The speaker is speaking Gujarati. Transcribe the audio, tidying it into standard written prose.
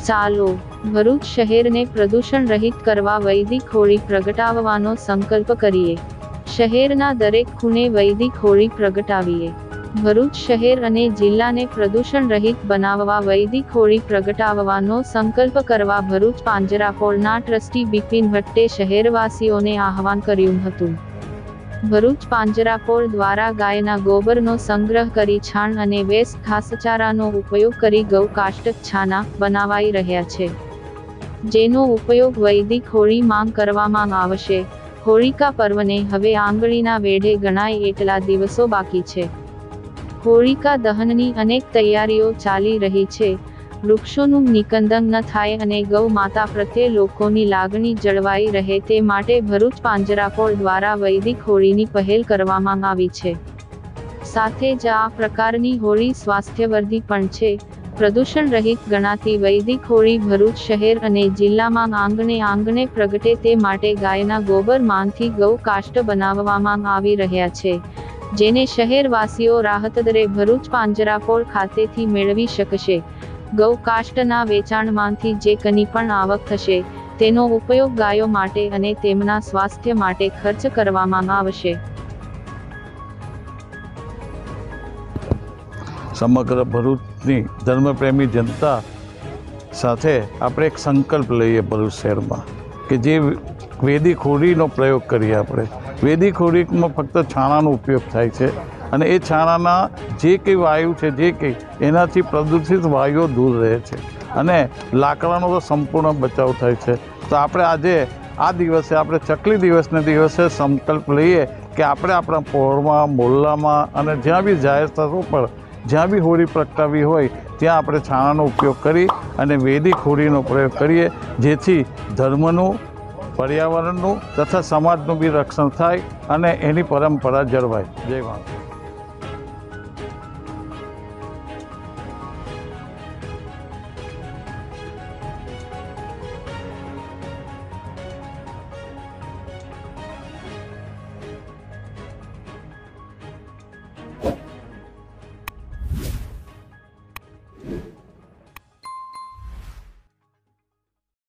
ચાલો ભરૂચ શહેરને પ્રદૂષણ રહિત કરવા વૈદિક હોળી પ્રગટાવવાનો સંકલ્પ કરીએ। શહેરના દરેક ખૂણે વૈદિક હોળી પ્રગટાવીએ। ભરૂચ શહેર અને જિલ્લાને પ્રદૂષણ રહિત બનાવવા વૈદિક હોળી પ્રગટાવવાનો સંકલ્પ કરવા ભરૂચ પાંજરાપોળના ટ્રસ્ટી બિપિન ભટ્ટે શહેરવાસીઓને આહવાન કર્યું હતું। ભરૂચ પાંજરાપોળ દ્વારા ગાયના ગોબરનો સંગ્રહ કરી છાણ અને વેસ્ટ ઘાસચારાનો ઉપયોગ કરી ગૌ કાષ્ટક છાના બનાવાઈ રહ્યા છે, જેનો ઉપયોગ વૈદિક હોળી માંગ કરવામાં આવશે। હોળિકા પર્વને હવે આંગળીના વેઢે ગણાય એટલા દિવસો બાકી છે। હોળિકા દહનની અનેક તૈયારીઓ ચાલી રહી છે। વૃક્ષોનું નિકંદન ન થાય અને ગૌ માતા પ્રત્યે લોકોની લાગણી જળવાઈ રહે તે માટે ભરૂચ પાંજરાપોળ દ્વારા વૈદિક હોળીની પહેલ કરવામાં આવી છે। સાથે જ આ પ્રકારની હોળી સ્વાસ્થ્યવર્ધી પણ છે। પ્રદૂષણ રહિત ગણાતી વૈદિક હોળી ભરૂચ શહેર અને જિલ્લામાં આંગણે આંગણે પ્રગટે તે માટે ગાયના ગોબરમાંથી ગૌ કાષ્ટ બનાવવામાં આવી રહ્યા છે, જેને શહેરવાસીઓ રાહતદરે ભરૂચ પાંજરાપોળ ખાતેથી મેળવી શકશે। ગૌ કાષ્ટના વેચાણમાંથી જે કંઈ પણ આવક થશે તેનો ઉપયોગ ગાયો માટે અને તેમના સ્વાસ્થ્ય માટે ખર્ચ કરવામાં આવશે। સમગ્ર ભરૂચની ધર્મપ્રેમી જનતા સાથે આપણે એક સંકલ્પ લઈએ ભરૂચ શહેરમાં કે જે વૈદિક હોળીનો પ્રયોગ કરીએ। આપણે વૈદિક હોળીમાં ફક્ત છાણાનો ઉપયોગ થાય છે અને એ છાણાના જે કંઈ વાયુ છે જે કંઈ એનાથી પ્રદૂષિત વાયુઓ દૂર રહે છે અને લાકડાનો તો સંપૂર્ણ બચાવ થાય છે। તો આપણે આજે આ દિવસે આપણે ચકલી દિવસને દિવસે સંકલ્પ લઈએ કે આપણે આપણા પહોળમાં મોહલ્લામાં અને જ્યાં બી જાહેર સ્થળો પર જ્યાં બી હોળી પ્રગટાવી હોય ત્યાં આપણે છાણાનો ઉપયોગ કરી અને વૈદિક હોળીનો પ્રયોગ કરીએ, જેથી ધર્મનું, પર્યાવરણનું તથા સમાજનું બી રક્ષણ થાય અને એની પરંપરા જળવાય। જય માતા।